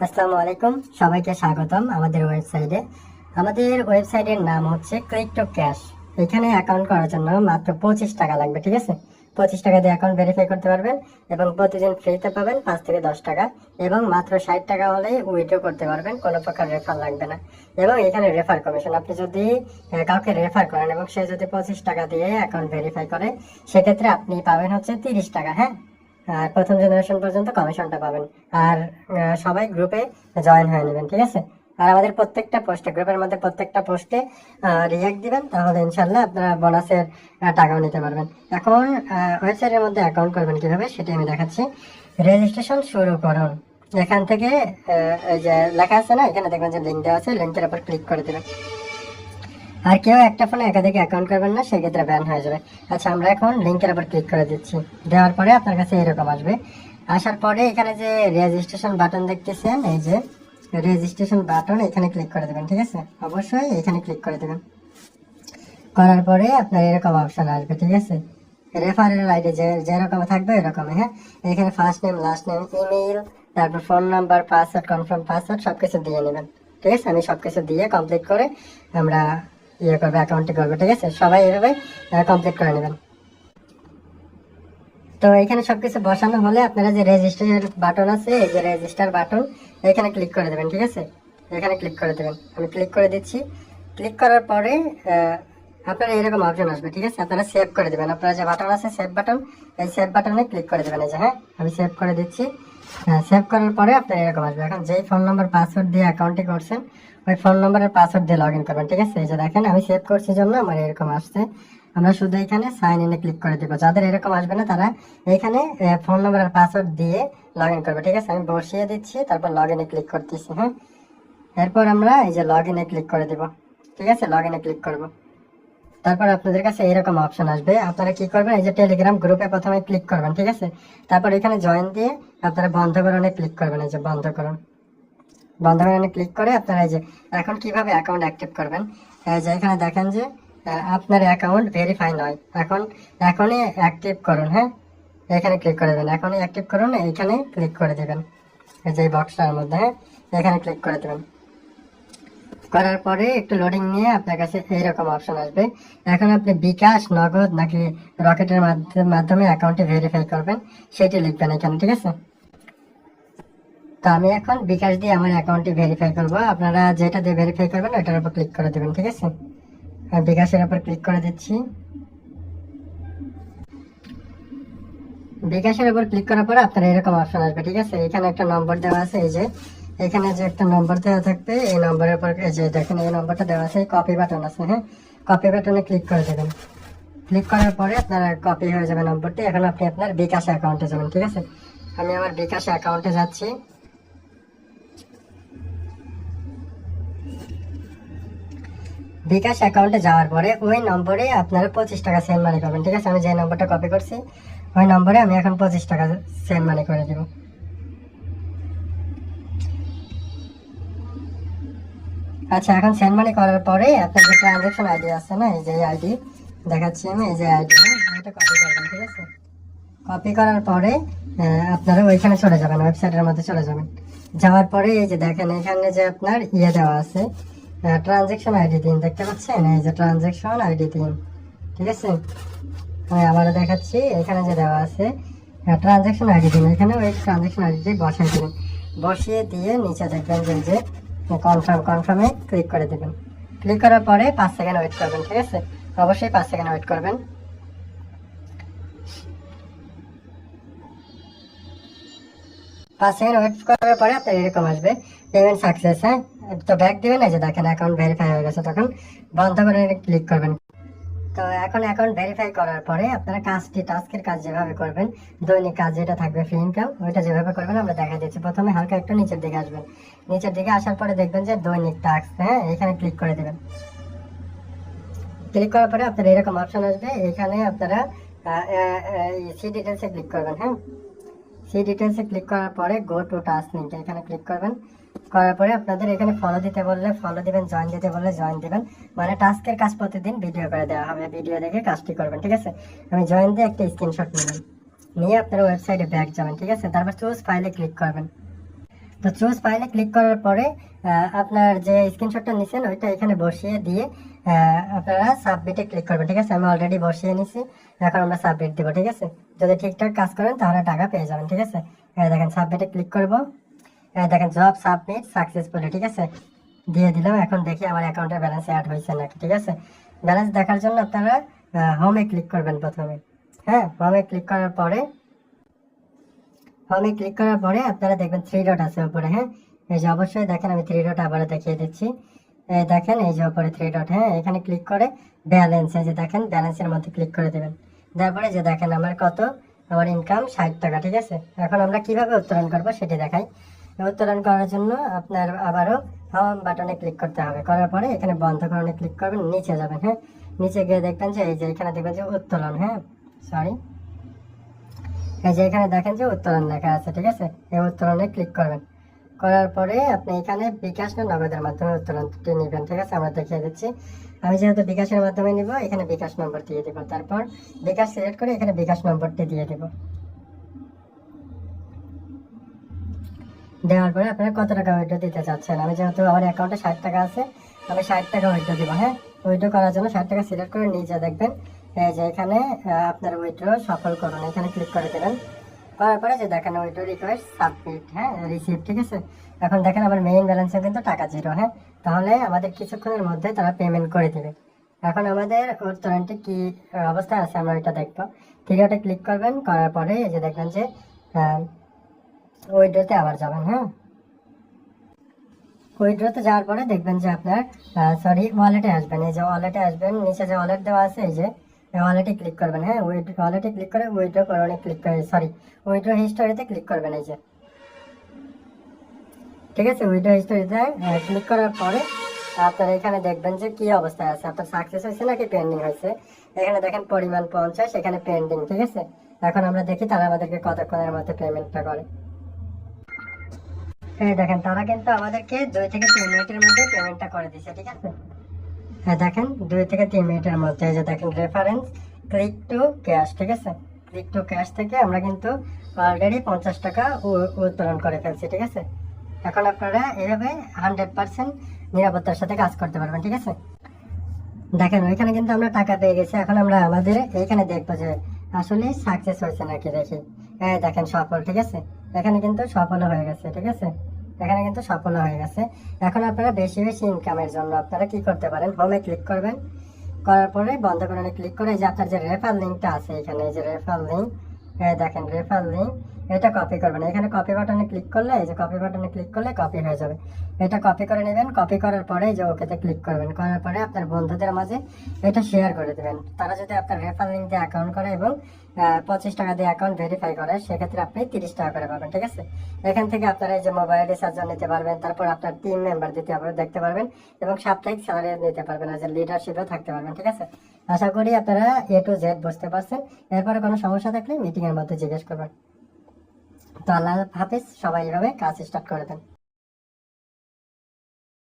আসসালামু আলাইকুম, সবাইকে স্বাগতম আমাদের ওয়েবসাইটে। আমাদের ওয়েবসাইটের নাম হচ্ছে ক্লিক টু ক্যাশ। এখানে অ্যাকাউন্ট করার জন্য মাত্র 25 টাকা লাগবে, ঠিক আছে? 25 টাকা দিয়ে অ্যাকাউন্ট ভেরিফাই করতে পারবেন এবং প্রতিদিন ফ্রিতে পাবেন 5 থেকে 10 টাকা, এবং মাত্র 60 টাকা হলেই উইথড্র করতে পারবেন, কোনো প্রকার রেফার লাগবে না। এবং এখানে রেফার কমিশন, আপনি যদি কাউকে রেফার করেন এবং সে যদি 25 টাকা দিয়ে অ্যাকাউন্ট ভেরিফাই করে, সেক্ষেত্রে আপনি পাবেন হচ্ছে 30 টাকা, হ্যাঁ। আর প্রথম জেনারেশন পর্যন্ত কমিশনটা পাবেন। আর সবাই গ্রুপে জয়েন হয়ে নেবেন, ঠিক আছে? আর আমাদের প্রত্যেকটা পোস্টে, গ্রুপের মধ্যে প্রত্যেকটা পোস্টে রিঅ্যাক্ট দিবেন, তাহলে ইনশাল্লাহ আপনারা বোনাসের টাকাও নিতে পারবেন। এখন ওয়েবসাইটের মধ্যে অ্যাকাউন্ট করবেন কিভাবে সেটা আমি দেখাচ্ছি। রেজিস্ট্রেশন শুরু করুন, এখান থেকে এই যে লেখা আছে না, এখানে দেখবেন যে লিঙ্ক দেওয়া আছে, লিঙ্কের উপর ক্লিক করে দেবেন। আর কেউ একটা ফোনে একাধিক অ্যাকাউন্ট করবেন না, সেক্ষেত্রে ব্যান হয়ে যাবে। আচ্ছা, আমরা এখন লিঙ্কের উপর ক্লিক করে দিচ্ছি। দেওয়ার পরে আপনার কাছে এরকম আসবে। আসার পরে এখানে যে রেজিস্ট্রেশন বাটন দেখতেছেন, এই যে রেজিস্ট্রেশন বাটন, এখানে ক্লিক করে দেবেন, ঠিক আছে? অবশ্যই এখানে ক্লিক করে দেবেন। করার পরে আপনার এরকম অপশন আসবে, ঠিক আছে? রেফারেল আইডি যেরকম থাকবে এরকমই, হ্যাঁ। এখানে first name, last name, email, তারপর phone number, password, confirm password সবকিছু দিয়ে নেবেন, ঠিক আছে? আমি সবকিছু দিয়ে কমপ্লিট করে আমরা করবো, অ্যাকাউন্টটি করবো, ঠিক আছে? সবাই এভাবে কমপ্লিট করে নেবেন। তো এখানে সবকিছু বসানো হলে আপনারা যে রেজিস্টার বাটন আছে, এই যে রেজিস্টার বাটন, এখানে ক্লিক করে দেবেন, ঠিক আছে? এখানে ক্লিক করে দেবেন। আমি ক্লিক করে দিচ্ছি। ক্লিক করার পরে আপনারা এরকম অপশন আসবে, ঠিক আছে? আপনারা সেভ করে দেবেন। আপনারা যে বাটন আছে সেভ বাটন, এই সেভ বাটনে ক্লিক করে দেবেন। এই যে, হ্যাঁ, আমি সেভ করে দিচ্ছি। হ্যাঁ, সেভ করার পরে আপনার এরকম আসবে। এখন যেই ফোন নাম্বার পাসওয়ার্ড দিয়ে অ্যাকাউন্টটি করছেন, ওই ফোন নাম্বারের পাসওয়ার্ড দিয়ে লগ ইন করবেন, ঠিক আছে? এই যে দেখেন, আমি সেভ করছি জন্য আমার এরকম আসছে। আমরা শুধু এখানে সাইন ইনে ক্লিক করে দিব। যাদের এরকম আসবে না, তারা এখানে ফোন নাম্বার আর পাসওয়ার্ড দিয়ে লগ ইন করবে, ঠিক আছে? আমি বসিয়ে দিচ্ছি, তারপর লগ ইনে ক্লিক করতেছি, হ্যাঁ। এরপর আমরা এই যে লগ ইনে ক্লিক করে দিব, ঠিক আছে? লগ ইনে ক্লিক করব। তারপর আপনাদের কাছে এরকম অপশন আসবে। আপনারা কি করবেন, এই যে টেলিগ্রাম গ্রুপে প্রথমে ক্লিক করবেন, ঠিক আছে? তারপর এখানে জয়েন দিয়ে আপনারা বন্ধ করণে ক্লিক করবেন। এই যে বন্ধ করুন, বন্ধ করণে ক্লিক করে আপনারা এই যে এখন কিভাবে অ্যাকাউন্ট অ্যাক্টিভ করবেন, এই যে এখানে দেখেন যে আপনার অ্যাকাউন্ট ভেরিফাই নয়, এখনই অ্যাক্টিভ করুন, হ্যাঁ। এখানে ক্লিক করে দেবেন, এখনই অ্যাক্টিভ করুন, এইখানে ক্লিক করে দেবেন, এই যে বক্সটার মধ্যে, হ্যাঁ, এখানে ক্লিক করে দেবেন। করার পরে একটু লোডিং নিয়ে আপনার কাছে এইরকম অপশন আসবে। এখন আপনি বিকাশ, নগদ নাকি রকেটের মাধ্যমে অ্যাকাউন্টটি ভেরিফাই করবেন, সেটি লিখবেন এখানে, ঠিক আছে? তো আমি এখন বিকাশ দিয়ে আমার অ্যাকাউন্টটি ভেরিফাই করব। আপনারা যেটা দিয়ে ভেরিফাই করবেন ওইটার উপর ক্লিক করে দেবেন, ঠিক আছে? বিকাশের উপর ক্লিক করে দিচ্ছি। বিকাশের উপর ক্লিক করার পরে আপনার এরকম অপশন আসবে, ঠিক আছে? এখানে একটা নম্বর দেওয়া আছে, এই যে এখানে যে একটা নম্বর দেওয়া থাকবে, এই নম্বরের উপর এই যে দেখেন এই নম্বরটা দেওয়া আছে, কপি বাটন আছে, হ্যাঁ। কপি বাটনে ক্লিক করে দেবেন। ক্লিক করার পরে আপনার কপি হয়ে যাবে নম্বরটি। এখন আপনি আপনার বিকাশ অ্যাকাউন্টে যাবেন, ঠিক আছে? আমি আমার বিকাশ অ্যাকাউন্টে যাচ্ছি। বিকাশ অ্যাকাউন্টে যাওয়ার পরে ওই নম্বরে আপনারা 25 টাকা সেন্ড মানি করবেন, ঠিক আছে? আমি যে নম্বরটা কপি করছি ওই নম্বরে আমি এখন 25 টাকা সেন্ড মানি করে দেব। আচ্ছা, এখন সেন্ড মানি করার পরে আপনার যে ট্রানজাকশন আইডি আছে না, এই যে আইডি দেখাচ্ছি আমি, এই যে আইডি, এটা কপি করবেন, ঠিক আছে? কপি করার পরে আপনারা ওইখানে চলে যাবেন, ওয়েবসাইটের মধ্যে চলে যাবেন। যাওয়ার পরে এই যে দেখেন এখানে যে আপনার দেওয়া আছে, ট্রানজাকশন আইডি দিন, দেখতে পাচ্ছেন? এই যে ট্রানজাকশন আইডি দিন, ঠিক আছে? আমি আবারও দেখাচ্ছি, এখানে যে দেওয়া আছে ট্রানজাকশন আইডি দিন, এখানে ওই ট্রানজাকশন আইডি বসাই দেবেন। বসিয়ে দিয়ে নিচে দেখবেন যে কনফার্মে ক্লিক করে দেবেন। ক্লিক করার পরে 5 সেকেন্ড ওয়েট করবেন, ঠিক আছে? অবশ্যই 5 সেকেন্ড ওয়েট করবেন। 5 সেকেন্ড ওয়েট করার পরে আপনার এরকম আসবে পেমেন্ট সাকসেস, হ্যাঁ। তো ব্যাক দিবেন, এই যে দেখেন অ্যাকাউন্ট ভেরিফাই হয়ে গেছে, তখন বন্ধ করে ক্লিক করবেন। তো এখন অ্যাকাউন্ট ভেরিফাই করার পরে আপনারা টাস্কের কাজ যেভাবে করবেন, দৈনিক কাজ যেটা থাকবে ফ্রি ইনকাম, ওইটা যেভাবে করবেন আমরা দেখা দিচ্ছি। প্রথমে হালকা একটু নিচের দিকে আসবেন, নিচের দিকে আসার পরে দেখবেন যে দৈনিক টাস্ক, হ্যাঁ, এখানে ক্লিক করে দেবেন। ক্লিক করার পরে আপনার এরকম অপশন আসবে, এখানে আপনারা সি ডিটেলসে ক্লিক করবেন, হ্যাঁ। সি ডিটেলসে ক্লিক করার পরে গো টু টাস্ক লিঙ্ক, এখানে ক্লিক করবেন। করার পরে আপনাদের এখানে ফলো দিতে বললে ফলো দিবেন, জয়েন দিতে বললে জয়েন দিবেন। মানে টাস্কের কাজ প্রতিদিন ভিডিও করে দেওয়া হবে, ভিডিও দেখে কাজটি করবেন, ঠিক আছে? আমি জয়েন দিয়ে একটা স্ক্রিনশট নেবেন, নিয়ে আপনারা ওয়েবসাইটে ব্যাক যাবেন, ঠিক আছে? তারপর চুজ ফাইলে ক্লিক করবেন। তো চুজ ফাইলে ক্লিক করার পরে আপনার যে স্ক্রিনশটটা নিছেন ওইটা এখানে বসিয়ে দিয়ে আপনারা সাবমিটে ক্লিক করবেন, ঠিক আছে। আমি অলরেডি বসিয়ে নিছি, এখন আমরা সাবমিট দিব, ঠিক আছে। যদি ঠিকঠাক কাজ করেন তাহলে টাকা পেয়ে যাবেন, ঠিক আছে। দেখেন সাবমিটে ক্লিক করব, দেখেন জব সাবমিট সাকসেসফুলি, ঠিক আছে, দিয়ে দিলাম। এখন দেখি আমার অ্যাকাউন্টের ব্যালেন্স অ্যাড হয়েছে নাকি, ঠিক আছে। ব্যালেন্স দেখার জন্য আপনারা হোমে ক্লিক করবেন প্রথমে। হ্যাঁ, হোমে ক্লিক করার পরে আপনারা দেখবেন 3 ডট আছে উপরে। হ্যাঁ, এই যে অবশ্যই দেখেন, আমি 3 ডট আবার দেখিয়ে দিচ্ছি। দেখেন এই যে উপরে 3 ডট, হ্যাঁ, এখানে ক্লিক করে ব্যালেন্স, এই যে দেখেন ব্যালেন্সের মধ্যে ক্লিক করে দেবেন। তারপরে যে দেখেন আমার কত, আমার ইনকাম 60 টাকা, ঠিক আছে। এখন আমরা কিভাবে উত্তোলন করব সেটি দেখাই। উত্তোলন করার জন্য আপনার আবারও হোম বাটনে ক্লিক করতে হবে। করার পরে এখানে বন্ধকরণে ক্লিক করবেন, নিচে যাবেন। হ্যাঁ, নিচে গিয়ে দেখবেন যে এই যে এখানে দেখবেন যে উত্তোলন, হ্যাঁ সরি, এই যে এখানে দেখেন যে উত্তোলন লেখা আছে, ঠিক আছে। এই উত্তোলনে ক্লিক করবেন। করার পরে আপনি এখানে বিকাশ না নগদের মাধ্যমে উত্তোলনটি নেবেন, ঠিক আছে। আমরা দেখিয়ে দিচ্ছি। আমি যেহেতু বিকাশের মাধ্যমে নিব, এখানে বিকাশ নম্বর দিয়ে দিব। তারপর বিকাশ সিলেক্ট করে এখানে বিকাশ নম্বরটি দিয়ে দিব। দেওয়ার পরে আপনারা কত টাকা উইথড্র দিতে চাচ্ছেন। আমি যেহেতু আমার অ্যাকাউন্টে 60 টাকা আছে, আমি 60 টাকা উইথড্র দিব। হ্যাঁ, উইথড্র করার জন্য 60 টাকা সিলেক্ট করে নিচে দেখবেন এই যে এখানে আপনার উইথড্র সফল করুন, এখানে ক্লিক করে দেবেন। করার পরে যে দেখেন উইথড্র রিকোয়েস্ট সাবমিট, হ্যাঁ রিসিভ, ঠিক আছে। এখন দেখেন আমার মেইন ব্যালেন্সে কিন্তু টাকা 0। হ্যাঁ, তাহলে আমাদের কিছুক্ষণের মধ্যে তারা পেমেন্ট করে দেবে। এখন আমাদের উত্তোলনটি কি অবস্থায় আছে আমরা এটা দেখবো। ঠিক আছে, ক্লিক করবেন। করার পরে এই যে দেখবেন যে উইথড্রতে আবার যাবেন। হ্যাঁ, উইথড্রতে যাওয়ার পরে দেখবেন যে আপনার ওয়ালেটে আসবেন। এই যে ওয়ালেটে আসবেন, নিচে যে ওয়ালেট দেওয়া আছে এই যে ওয়ালেটে ক্লিক করবেন। হ্যাঁ, ওয়ালেটে ক্লিক করে উইথড্র করণে ক্লিক করে উইথড্র হিস্টোরিতে ক্লিক করবেন, এই যে, ঠিক আছে। উইথড্র হিস্টোরিতে ক্লিক করার পরে আপনারা এখানে দেখবেন যে কি অবস্থায় আছে, আপনার সাকসেস হয়েছে নাকি পেন্ডিং হয়েছে। এখানে দেখেন পরিমাণ 50, এখানে পেন্ডিং, ঠিক আছে। এখন আমরা দেখি তারা আমাদেরকে কতক্ষণের মধ্যে পেমেন্টটা করে। এই দেখেন তারা কিন্তু আমাদেরকে 2 থেকে 3 মিনিটের মধ্যে পেমেন্টটা করে দিচ্ছে, ঠিক আছে। হ্যাঁ, দেখেন 2 থেকে 3 মিনিটের মধ্যে। এই যে দেখেন রেফারেন্স ক্লিক টু ক্যাশ, ঠিক আছে। ক্লিক টু ক্যাশ থেকে আমরা কিন্তু অলরেডি 50 টাকা উত্তোলন করে ফেলছি, ঠিক আছে। এখন আপনারা এভাবে 100% নিরাপত্তার সাথে কাজ করতে পারবেন, ঠিক আছে। দেখেন ওইখানে কিন্তু আমরা টাকা পেয়ে গেছি। এখন আমরা আমাদের এইখানে দেখবো যে আসলে সাকসেস হয়েছে নাকি দেখি। দেখেন সফল, ঠিক আছে। এখানে কিন্তু সফল হয়ে গেছে, ঠিক আছে। এখানে কিন্তু সফল হয়ে গেছে। এখন আপনারা বেশি বেশি ইনকামের জন্য আপনারা কি করতে পারেন, হোমে ক্লিক করবেন। করার পরে বন্ধ করে ক্লিক করে যে আপনার যে রেফার লিঙ্কটা আছে এখানে, এই যে রেফার লিঙ্ক, দেখেন রেফার লিঙ্ক, এটা কপি করবেন। এখানে কপি বাটনে ক্লিক করলে, এই যে কপি বাটনে ক্লিক করলে কপি হয়ে যাবে। এটা কপি করে নেবেন। কপি করার পরে যে ওকেতে ক্লিক করবেন। করার পরে আপনার বন্ধুদের মাঝে এটা শেয়ার করে দেবেন। তারা যদি আপনার রেফার লিঙ্ক দিয়ে অ্যাকাউন্ট করে এবং 25 টাকা দিয়ে অ্যাকাউন্ট ভেরিফাই করে, সেক্ষেত্রে আপনি 30 টাকা করে পাবেন, ঠিক আছে। এখান থেকে আপনারা এই যে মোবাইল রিচার্জ নিতে পারবেন, তারপর আপনার টিম মেম্বার দেখতে পারবেন এবং সাপ্তাহিক স্যালারি নিতে পারবেন, আর যে লিডারশিপও থাকতে পারবেন, ঠিক আছে। আশা করি আপনারা A to Z বুঝতে পারছেন। এরপরে কোনো সমস্যা থাকলে মিটিং এর মধ্যে জিজ্ঞেস করবেন। তো আল্লাহ হাফিজ, সবাই এভাবে কাজ স্টার্ট করে দেন।